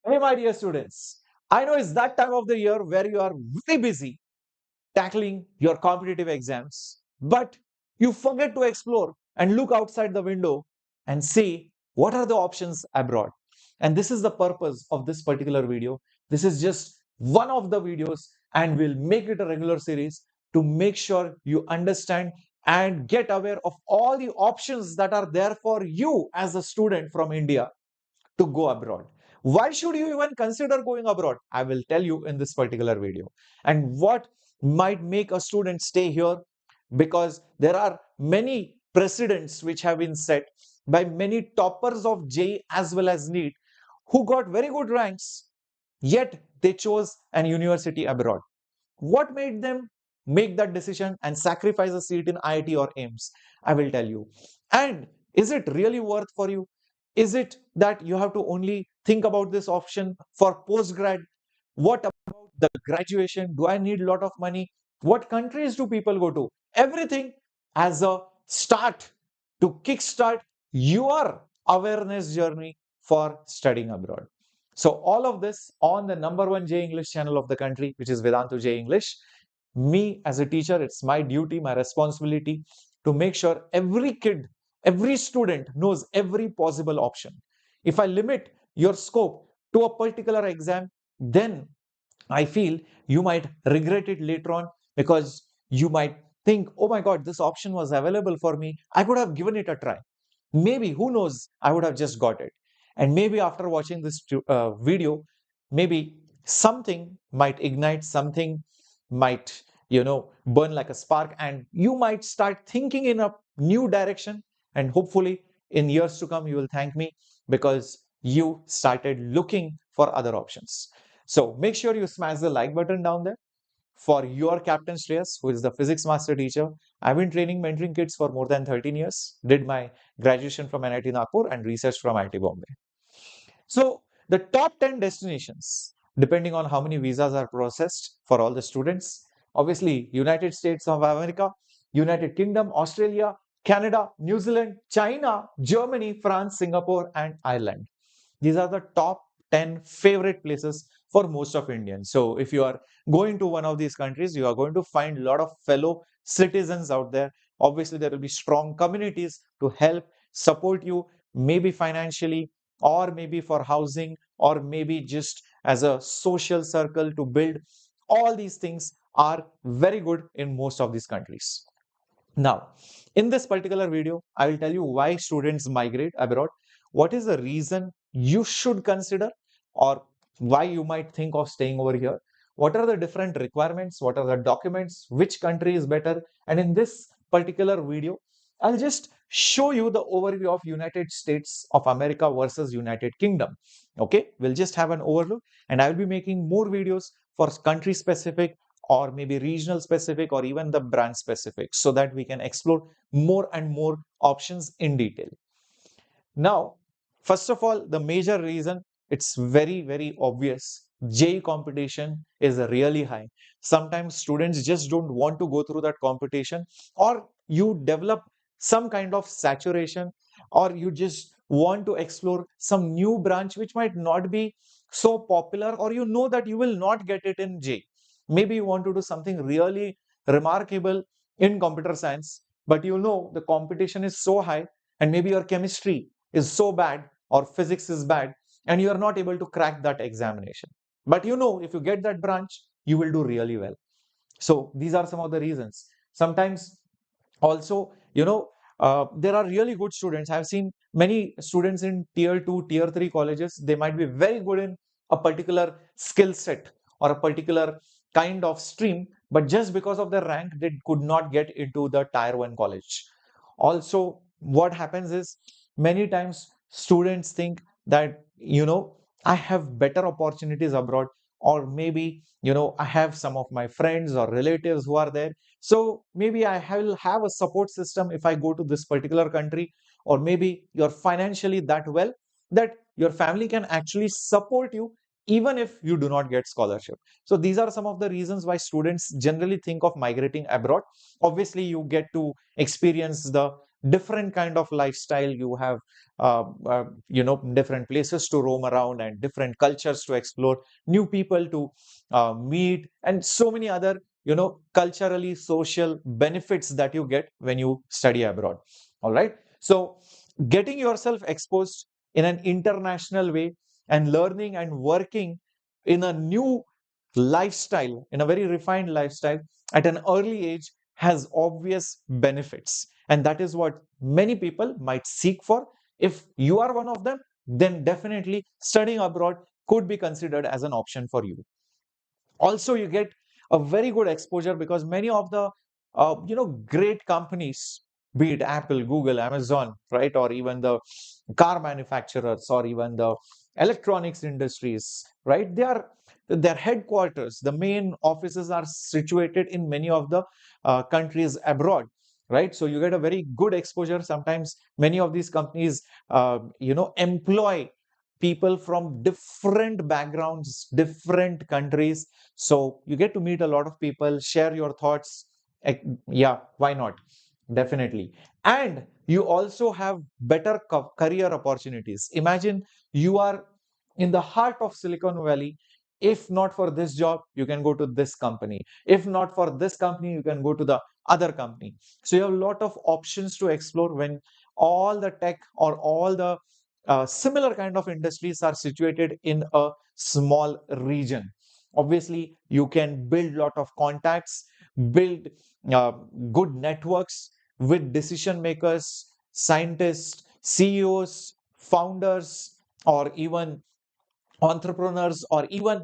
Hey, my dear students, I know it's that time of the year where you are very busy tackling your competitive exams, but you forget to explore and look outside the window and see what are the options abroad. And this is the purpose of this particular video. This is just one of the videos, and we'll make it a regular series to make sure you understand and get aware of all the options that are there for you as a student from India to go abroad. Why should you even consider going abroad? I will tell you in this particular video. And what might make a student stay here, because there are many precedents which have been set by many toppers of JEE as well as NEET who got very good ranks, yet they chose an university abroad. What made them make that decision and sacrifice a seat in IIT or AIMS? I will tell you. And is it really worth for you? Is it that you have to only think about this option for postgrad? What about the graduation? Do I need a lot of money? What countries do people go to? Everything as a start to kickstart your awareness journey for studying abroad. So all of this on the number one JEE English channel of the country, which is Vedantu JEE English. Me as a teacher, it's my duty, my responsibility to make sure every kid, every student knows every possible option. If I limit your scope to a particular exam, then I feel you might regret it later on, because you might think, oh my God, this option was available for me. I could have given it a try. Maybe, who knows, I would have just got it. And maybe after watching this video, maybe something might ignite, something might, burn like a spark, and you might start thinking in a new direction. And hopefully, in years to come, you will thank me because you started looking for other options. So make sure you smash the like button down there. For your captain Shreyas, who is the physics master teacher, I've been training, mentoring kids for more than 13 years, did my graduation from NIT Nagpur and research from IIT Bombay. So the top 10 destinations, depending on how many visas are processed for all the students, obviously United States of America, United Kingdom, Australia, Canada, New Zealand, China, Germany, France, Singapore, and Ireland. These are the top 10 favorite places for most of Indians. So if you are going to one of these countries, you are going to find a lot of fellow citizens out there. Obviously, there will be strong communities to help support you, maybe financially, or maybe for housing, or maybe just as a social circle to build. All these things are very good in most of these countries. Now, in this particular video, I will tell you why students migrate abroad, what is the reason you should consider, or why you might think of staying over here, what are the different requirements, what are the documents, which country is better. And in this particular video, I'll just show you the overview of United States of America versus United Kingdom. Okay, we'll just have an overlook, and I'll be making more videos for country specific, or maybe regional specific, or even the brand specific, so that we can explore more and more options in detail. Now, first of all, the major reason, it's very, very obvious. JEE competition is really high. Sometimes students just don't want to go through that competition, or you develop some kind of saturation, or you just want to explore some new branch which might not be so popular, or you know that you will not get it in JEE. Maybe you want to do something really remarkable in computer science, but you know the competition is so high, and maybe your chemistry is so bad or physics is bad, and you are not able to crack that examination. But you know, if you get that branch, you will do really well. So these are some of the reasons. Sometimes also, there are really good students. I've seen many students in tier 2, tier 3 colleges. They might be very good in a particular skill set or a particular kind of stream, but just because of their rank, they could not get into the tier 1 college. Also, what happens is, many times students think that, I have better opportunities abroad, or maybe, I have some of my friends or relatives who are there, so maybe I will have a support system if I go to this particular country. Or maybe you're financially that well that your family can actually support you even if you do not get scholarship. So these are some of the reasons why students generally think of migrating abroad. Obviously, you get to experience the different kind of lifestyle. You have different places to roam around and different cultures to explore, new people to meet, and so many other culturally social benefits that you get when you study abroad. All right, so getting yourself exposed in an international way and learning and working in a new lifestyle, in a very refined lifestyle at an early age, has obvious benefits. And that is what many people might seek for. If you are one of them, then definitely studying abroad could be considered as an option for you. Also, you get a very good exposure because many of the great companies, be it Apple, Google, Amazon, right, or even the car manufacturers, or even the electronics industries, right, their headquarters, the main offices are situated in many of the countries abroad, right? So you get a very good exposure. Sometimes many of these companies employ people from different backgrounds, different countries. So you get to meet a lot of people, share your thoughts. Yeah, why not? Definitely. And you also have better career opportunities. Imagine you are in the heart of Silicon Valley. If not for this job, you can go to this company. If not for this company, you can go to the other company. So you have a lot of options to explore when all the tech or all the similar kind of industries are situated in a small region. Obviously, you can build lot of contacts, build uh, good networks with decision makers, scientists, CEOs, founders, or even entrepreneurs, or even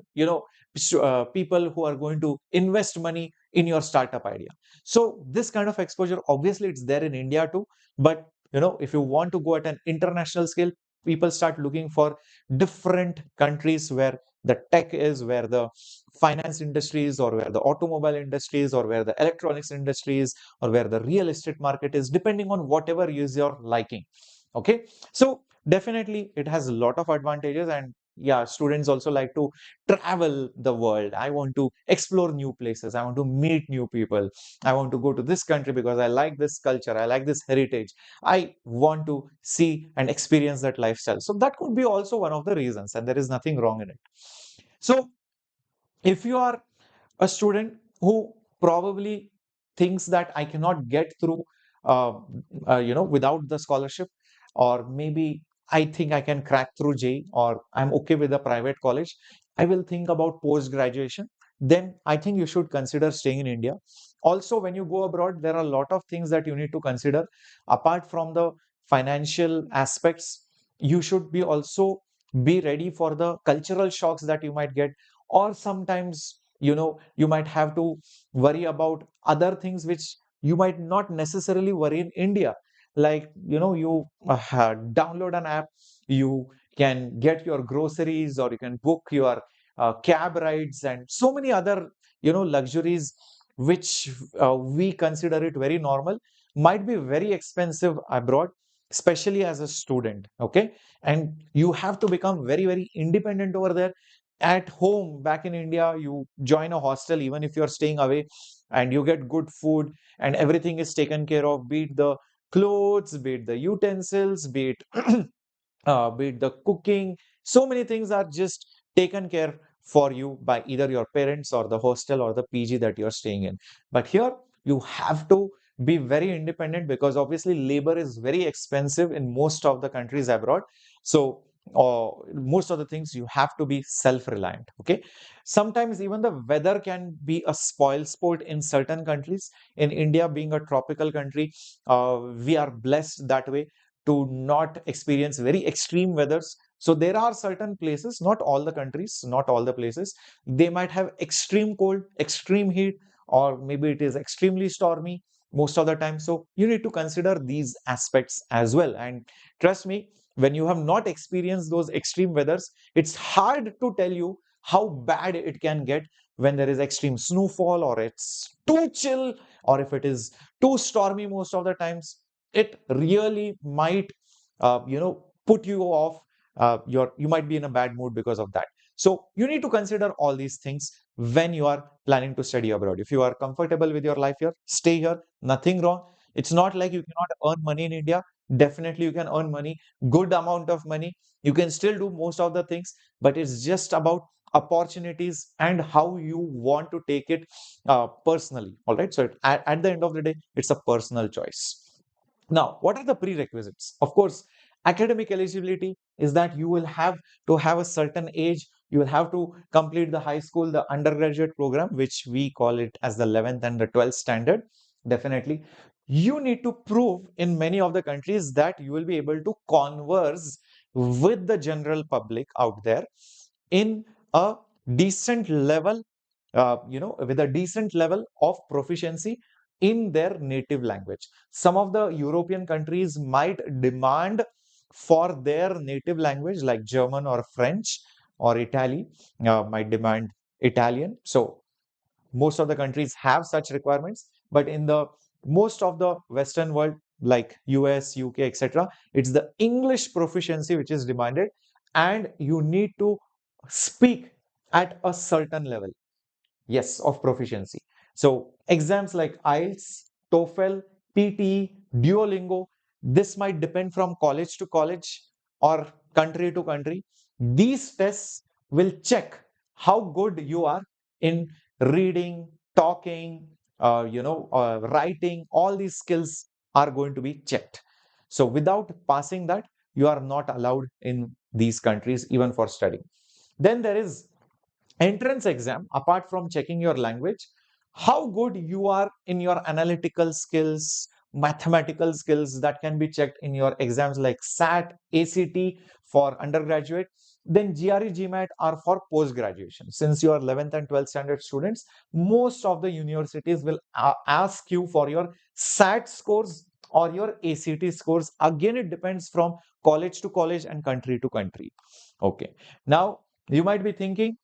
people who are going to invest money in your startup idea. So this kind of exposure, obviously it's there in India too, but if you want to go at an international scale, people start looking for different countries where the tech is, where the finance industries, or where the automobile industries, or where the electronics industries, or where the real estate market is, depending on whatever is your liking. Okay, so definitely it has a lot of advantages. And yeah, students also like to travel the world. I want to explore new places, I want to meet new people, I want to go to this country because I like this culture, I like this heritage, I want to see and experience that lifestyle. So that could be also one of the reasons, and there is nothing wrong in it. So if you are a student who probably thinks that I cannot get through without the scholarship, or maybe I think I can crack through JEE, or I'm okay with a private college, I will think about post graduation, then I think you should consider staying in India. Also, when you go abroad, there are a lot of things that you need to consider. Apart from the financial aspects, you should be also be ready for the cultural shocks that you might get, or sometimes you might have to worry about other things which you might not necessarily worry in India. Like you download an app, you can get your groceries, or you can book your cab rides, and so many other luxuries which we consider it very normal, might be very expensive abroad, especially as a student. Okay, and you have to become very, very independent over there. At home back in India, you join a hostel even if you're staying away, and you get good food, and everything is taken care of, be it the clothes, be it the utensils, be it the cooking. So many things are just taken care for you by either your parents or the hostel or the PG that you're staying in. But here you have to be very independent, because obviously labor is very expensive in most of the countries abroad. So most of the things you have to be self-reliant. Okay, sometimes even the weather can be a spoil sport in certain countries. In India, being a tropical country, we are blessed that way to not experience very extreme weathers. So there are certain places, not all the countries, not all the places, they might have extreme cold, extreme heat, or maybe it is extremely stormy most of the time. So you need to consider these aspects as well. And trust me, when you have not experienced those extreme weathers, it's hard to tell you how bad it can get when there is extreme snowfall, or it's too chill, or if it is too stormy most of the times. It really might put you off. You might be in a bad mood because of that. So you need to consider all these things when you are planning to study abroad. If you are comfortable with your life here, stay here, nothing wrong. It's not like you cannot earn money in India. Definitely you can earn money, good amount of money. You can still do most of the things, but it's just about opportunities and how you want to take it personally. All right. So at the end of the day, it's a personal choice. Now, what are the prerequisites? Of course, academic eligibility is that you will have to have a certain age. You will have to complete the high school, the undergraduate program, which we call it as the 11th and the 12th standard. Definitely. You need to prove in many of the countries that you will be able to converse with the general public out there in a decent level, with a decent level of proficiency in their native language. Some of the European countries might demand for their native language, like German or French or Italy, might demand Italian. So most of the countries have such requirements, but in the most of the Western world, like US, UK, etc., it's the English proficiency which is demanded, and you need to speak at a certain level, yes, of proficiency. So exams like IELTS, TOEFL, PTE, Duolingo, this might depend from college to college or country to country. These tests will check how good you are in reading, talking, writing. All these skills are going to be checked. So without passing that, you are not allowed in these countries even for studying. Then there is entrance exam. Apart from checking your language, how good you are in your analytical skills, mathematical skills, that can be checked in your exams like SAT, ACT for undergraduate. Then GRE, GMAT are for post graduation. Since you are 11th and 12th standard students, most of the universities will ask you for your SAT scores or your ACT scores. Again, it depends from college to college and country to country. Okay, now you might be thinking,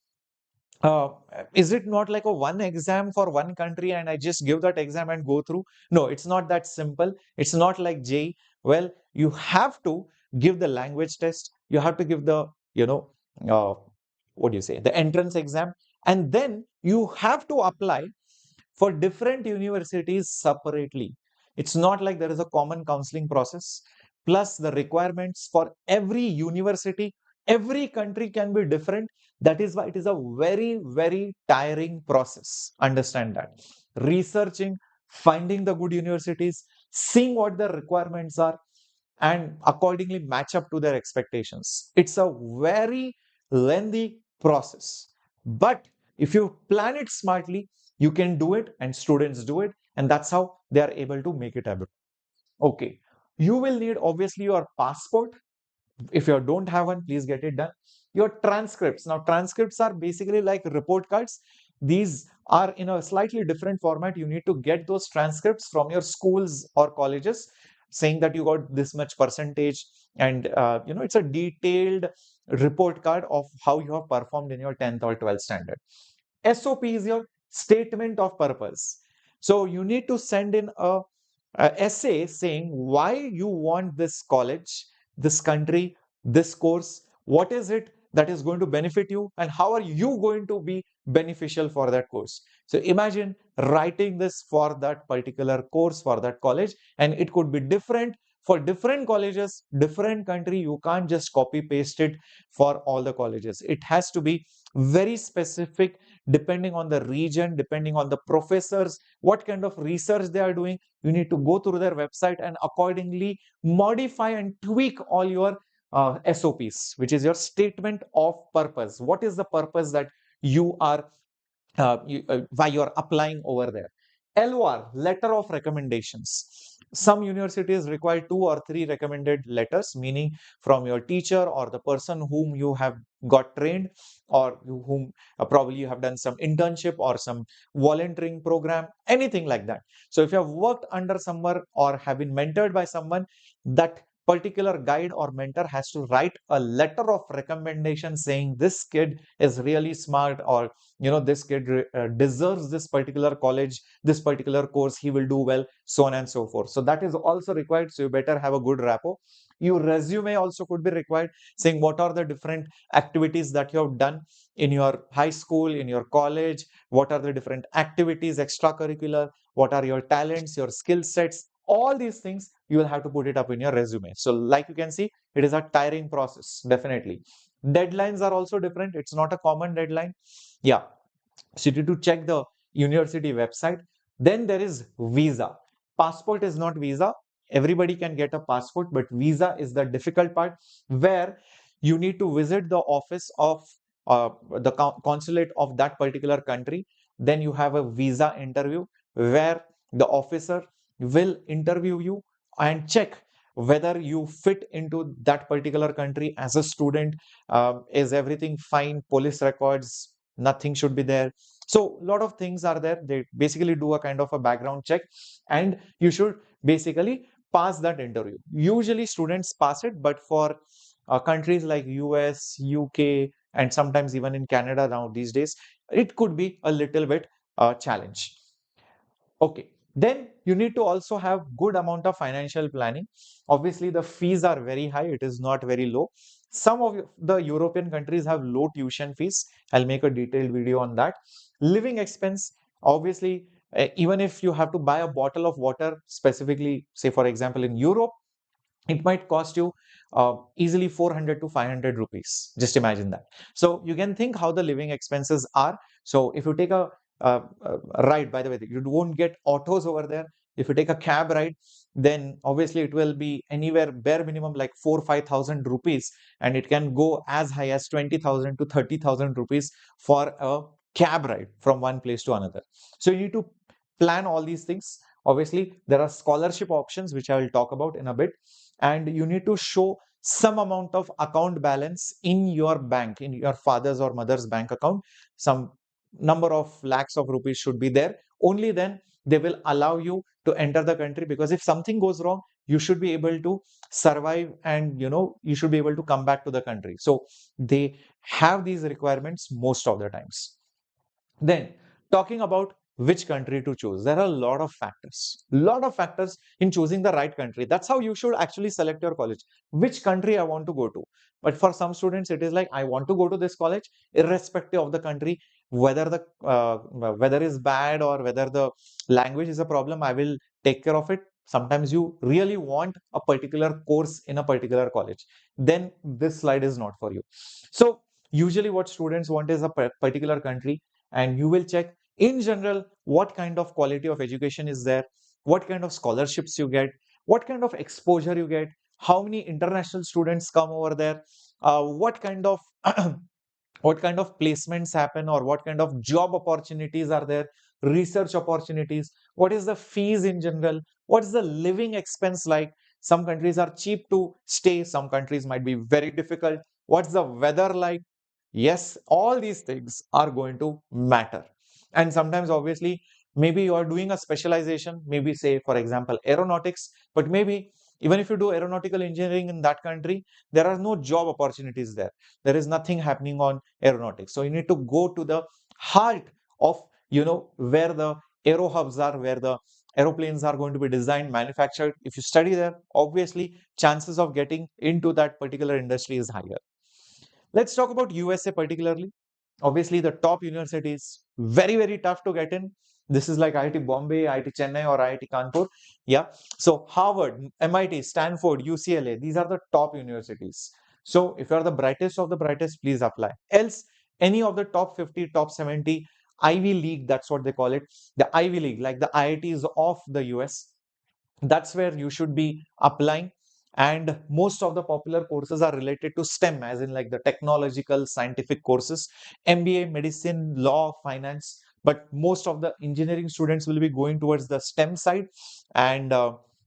uh, is it not like a one exam for one country and I just give that exam and go through? No, it's not that simple. It's not like JEE. Well, you have to give the language test. You have to give the, uh, what do you say, the entrance exam. And then you have to apply for different universities separately. It's not like there is a common counseling process. Plus, the requirements for every university, every country can be different. That is why it is a very, very tiring process. Understand that. Researching, finding the good universities, seeing what the requirements are, and accordingly match up to their expectations. It's a very lengthy process. But if you plan it smartly, you can do it, and students do it, and that's how they are able to make it happen. Okay. You will need obviously your passport. If you don't have one, please get it done. Your transcripts. Now, transcripts are basically like report cards. These are in a slightly different format. You need to get those transcripts from your schools or colleges saying that you got this much percentage. And, it's a detailed report card of how you have performed in your 10th or 12th standard. SOP is your statement of purpose. So you need to send in a essay saying why you want this college, this country, this course. What is it that is going to benefit you, and how are you going to be beneficial for that course? So imagine writing this for that particular course, for that college, and it could be different for different colleges, different country. You can't just copy paste it for all the colleges. It has to be very specific, depending on the region, depending on the professors, what kind of research they are doing. You need to go through their website and accordingly modify and tweak all your SOPs, which is your statement of purpose. What is the purpose that you are why you're applying over there? LOR, letter of recommendations. Some universities require 2 or 3 recommended letters, meaning from your teacher or the person whom you have got trained, or whom probably you have done some internship or some volunteering program, anything like that. So if you have worked under someone or have been mentored by someone, that particular guide or mentor has to write a letter of recommendation saying this kid is really smart, or this kid deserves this particular college, this particular course, he will do well, so on and so forth. So that is also required. So you better have a good rapport. Your resume also could be required, saying what are the different activities that you have done in your high school, in your college, what are the different activities, extracurricular, what are your talents, your skill sets. All these things you will have to put it up in your resume. So like you can see, it is a tiring process, definitely. Deadlines are also different. It's not a common deadline. Yeah. So you need to check the university website. Then there is visa. Passport is not visa. Everybody can get a passport, but visa is the difficult part, where you need to visit the office of the consulate of that particular country. Then you have a visa interview where the officer will interview you and check whether you fit into that particular country as a student. Is everything fine? Police records, nothing should be there. So a lot of things are there. They basically do a kind of a background check, and you should basically pass that interview. Usually students pass it, but for countries like US, UK, and sometimes even in Canada now these days, it could be a little bit challenge. Okay. Then you need to also have good amount of financial planning. Obviously, the fees are very high. It is not very low. Some of the European countries have low tuition fees. I'll make a detailed video on that. Living expense, obviously, even if you have to buy a bottle of water, specifically, say for example, in Europe, it might cost you easily 400 to 500 rupees. Just imagine that. So you can think how the living expenses are. So if you take a ride, by the way, you won't get autos over there. If you take a cab ride, then obviously it will be anywhere bare minimum like 4 5,000 rupees, and it can go as high as 20,000 to 30,000 rupees for a cab ride from one place to another. So you need to plan all these things. Obviously, there are scholarship options, which I will talk about in a bit, and you need to show some amount of account balance in your bank, in your father's or mother's bank account. Some number of lakhs of rupees should be there. Only then they will allow you to enter the country, because if something goes wrong, you should be able to survive, and you should be able to come back to the country. So they have these requirements most of the times. Then, talking about which country to choose, there are lot of factors in choosing the right country. That's how you should actually select your college. Which country I want to go to. But for some students, it is like, I want to go to this college, irrespective of the country, whether the weather is bad or whether the language is a problem, I will take care of it. Sometimes you really want a particular course in a particular college, then this slide is not for you. So usually what students want is a particular country, and you will check in general what kind of quality of education is there, what kind of scholarships you get, what kind of exposure you get, how many international students come over there, what kind of what kind of placements happen, or what kind of job opportunities are there, research opportunities, what is the fees in general, what is the living expense like. Some countries are cheap to stay, some countries might be very difficult. What's the weather like? Yes, all these things are going to matter. And sometimes, obviously, maybe you are doing a specialization, maybe say, for example, aeronautics, but maybe even if you do aeronautical engineering in that country, there are no job opportunities there. There is nothing happening on aeronautics. So you need to go to the heart of, where the aero hubs are, where the aeroplanes are going to be designed, manufactured. If you study there, obviously, chances of getting into that particular industry is higher. Let's talk about USA particularly. Obviously, the top universities, very, very tough to get in. This is like IIT Bombay, IIT Chennai, or IIT Kanpur. Yeah. So Harvard, MIT, Stanford, UCLA, these are the top universities. So if you are the brightest of the brightest, please apply. Else, any of the top 50, top 70, Ivy League, that's what they call it. The Ivy League, like the IITs of the US, that's where you should be applying. And most of the popular courses are related to STEM, as in like the technological scientific courses, MBA, medicine, law, finance. But most of the engineering students will be going towards the STEM side, and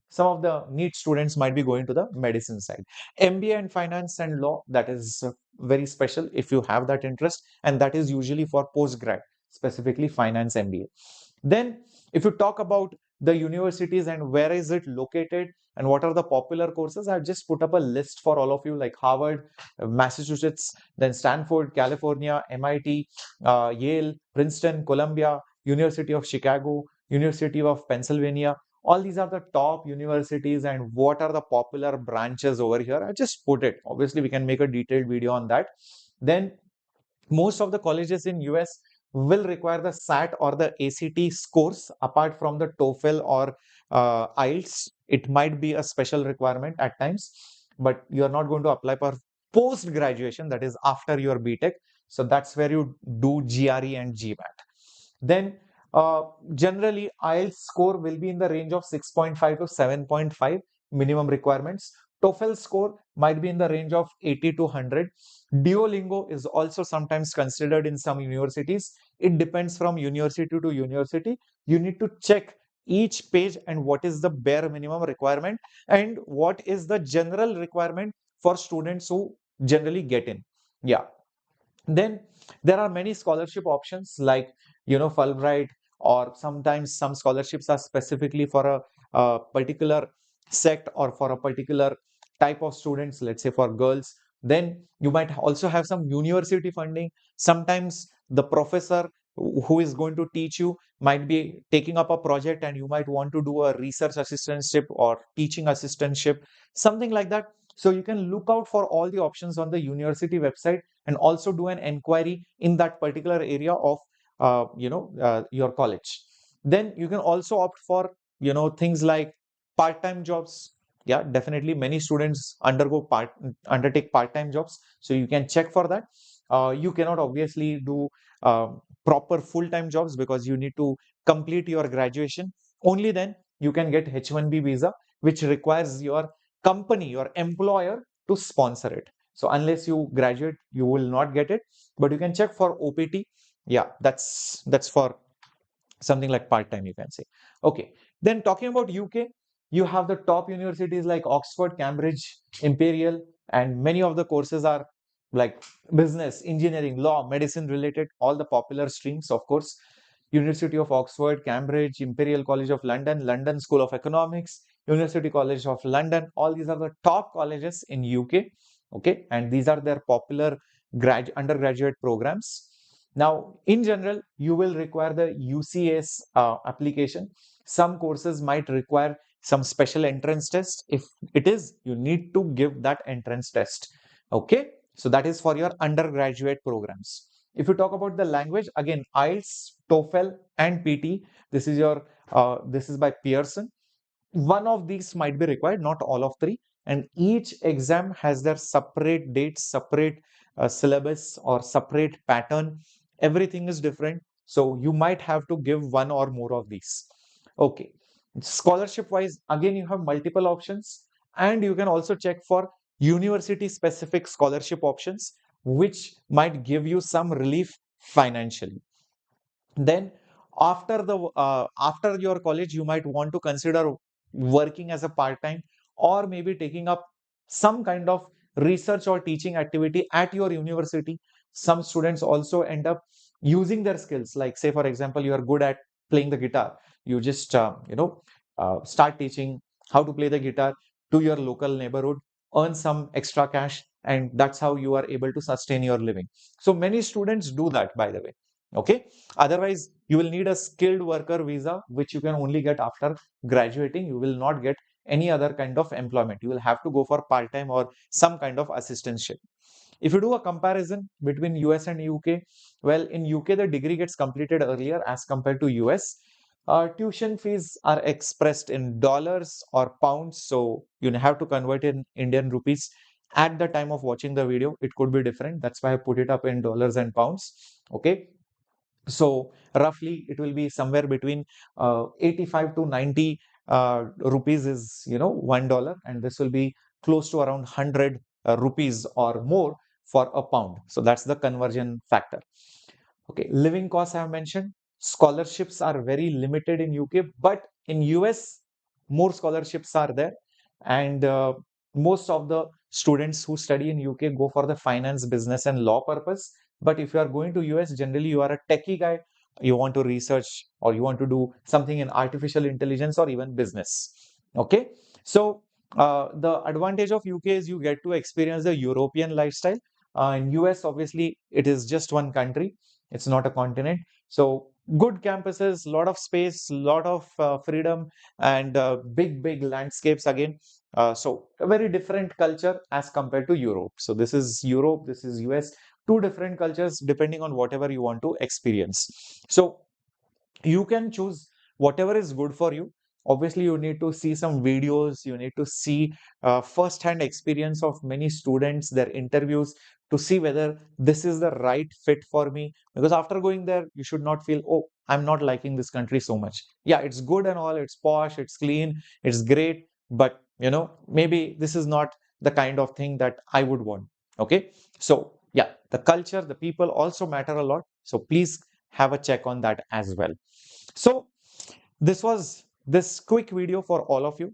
some of the NEET students might be going to the medicine side. MBA and finance and law, that is very special if you have that interest, and that is usually for post grad, specifically finance MBA. Then if you talk about the universities and where is it located and what are the popular courses, I've just put up a list for all of you, like Harvard, Massachusetts, then Stanford, California, MIT, Yale, Princeton, Columbia, University of Chicago, University of Pennsylvania. All these are the top universities, and what are the popular branches over here. I just put it. Obviously, we can make a detailed video on that. Then most of the colleges in US will require the SAT or the ACT scores, apart from the TOEFL or IELTS. It might be a special requirement at times, but you are not going to apply for post graduation, that is after your BTech. So that's where you do GRE and GMAT. Then uh, generally IELTS score will be in the range of 6.5 to 7.5 minimum requirements. TOEFL score might be in the range of 80 to 100. Duolingo is also sometimes considered in some universities. It depends from university to university. You need to check each page and what is the bare minimum requirement and what is the general requirement for students who generally get in. Yeah. Then there are many scholarship options like, Fulbright, or sometimes some scholarships are specifically for a particular sect or for a particular type of students, let's say for girls. Then you might also have some university funding. Sometimes the professor who is going to teach you might be taking up a project and you might want to do a research assistantship or teaching assistantship, something like that. So you can look out for all the options on the university website and also do an inquiry in that particular area of your college. Then you can also opt for things like part-time jobs. Yeah, definitely many students undertake part-time jobs, so you can check for that. You cannot obviously do proper full-time jobs because you need to complete your graduation. Only then you can get H-1B visa, which requires your company, your employer, to sponsor it. So unless you graduate, you will not get it, but you can check for OPT. Yeah, that's for something like part-time, you can say. Okay, then talking about UK, you have the top universities like Oxford, Cambridge, Imperial, and many of the courses are like business, engineering, law, medicine related, all the popular streams, of course. University of Oxford, Cambridge, Imperial College of London, London School of Economics, University College of London, all these are the top colleges in UK. Okay, and these are their popular undergraduate programs. Now, in general, you will require the UCS application. Some courses might require some special entrance test. If it is, you need to give that entrance test. Okay, so that is for your undergraduate programs. If you talk about the language, again, IELTS, TOEFL, and PT. This is by Pearson. One of these might be required, not all of three, and each exam has their separate dates, separate syllabus, or separate pattern. Everything is different, so you might have to give one or more of these. Okay, scholarship wise, again, you have multiple options, and you can also check for university specific scholarship options, which might give you some relief financially. Then after your college, you might want to consider working as a part-time, or maybe taking up some kind of research or teaching activity at your university. Some students also end up using their skills, like say for example, you are good at playing the guitar. You just start teaching how to play the guitar to your local neighborhood, earn some extra cash, and that's how you are able to sustain your living. So many students do that, by the way. Okay, otherwise you will need a skilled worker visa, which you can only get after graduating. You will not get any other kind of employment. You will have to go for part-time or some kind of assistantship. If you do a comparison between US and UK, well, in UK the degree gets completed earlier as compared to US. Tuition fees are expressed in dollars or pounds, so you have to convert in Indian rupees. At the time of watching the video, it could be different. That's why I put it up in dollars and pounds. Okay, so roughly it will be somewhere between 85 to 90 rupees is $1, and this will be close to around 100 rupees or more for a pound. So that's the conversion factor. Okay, living costs I have mentioned. Scholarships are very limited in UK, but in US, more scholarships are there. And most of the students who study in UK go for the finance, business, and law purpose. But if you are going to US, generally you are a techie guy, you want to research or you want to do something in artificial intelligence or even business. Okay, so the advantage of UK is you get to experience the European lifestyle. In US, obviously, it is just one country, it's not a continent. So good campuses, lot of space, lot of freedom, and big landscapes again. So a very different culture as compared to Europe. So this is Europe, this is US, two different cultures depending on whatever you want to experience. So you can choose whatever is good for you. obviously you need to see some videos, you need to see first-hand experience of many students, their interviews, to see whether this is the right fit for me. Because after going there, you should not feel, oh, I'm not liking this country so much. Yeah, it's good and all, it's posh, it's clean, it's great, but maybe this is not the kind of thing that I would want. Okay, so yeah, the culture, the people also matter a lot. So please have a check on that as well. So this was this quick video for all of you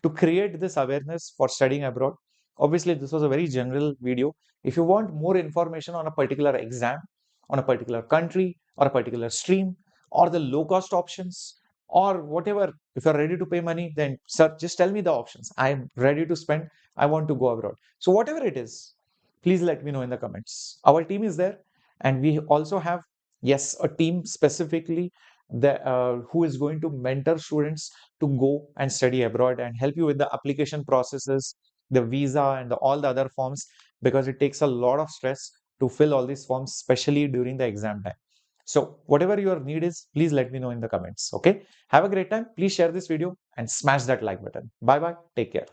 to create this awareness for studying abroad. Obviously, this was a very general video. If you want more information on a particular exam, on a particular country, or a particular stream, or the low cost options, or whatever, if you're ready to pay money, then sir, just tell me the options. I'm ready to spend. I want to go abroad. So, whatever it is, please let me know in the comments. Our team is there, and we also have, yes, a team specifically that who is going to mentor students to go and study abroad and help you with the application processes, the visa, and all the other forms, because it takes a lot of stress to fill all these forms, especially during the exam time. So, whatever your need is, please let me know in the comments. Okay. Have a great time. Please share this video and smash that like button. Bye bye. Take care.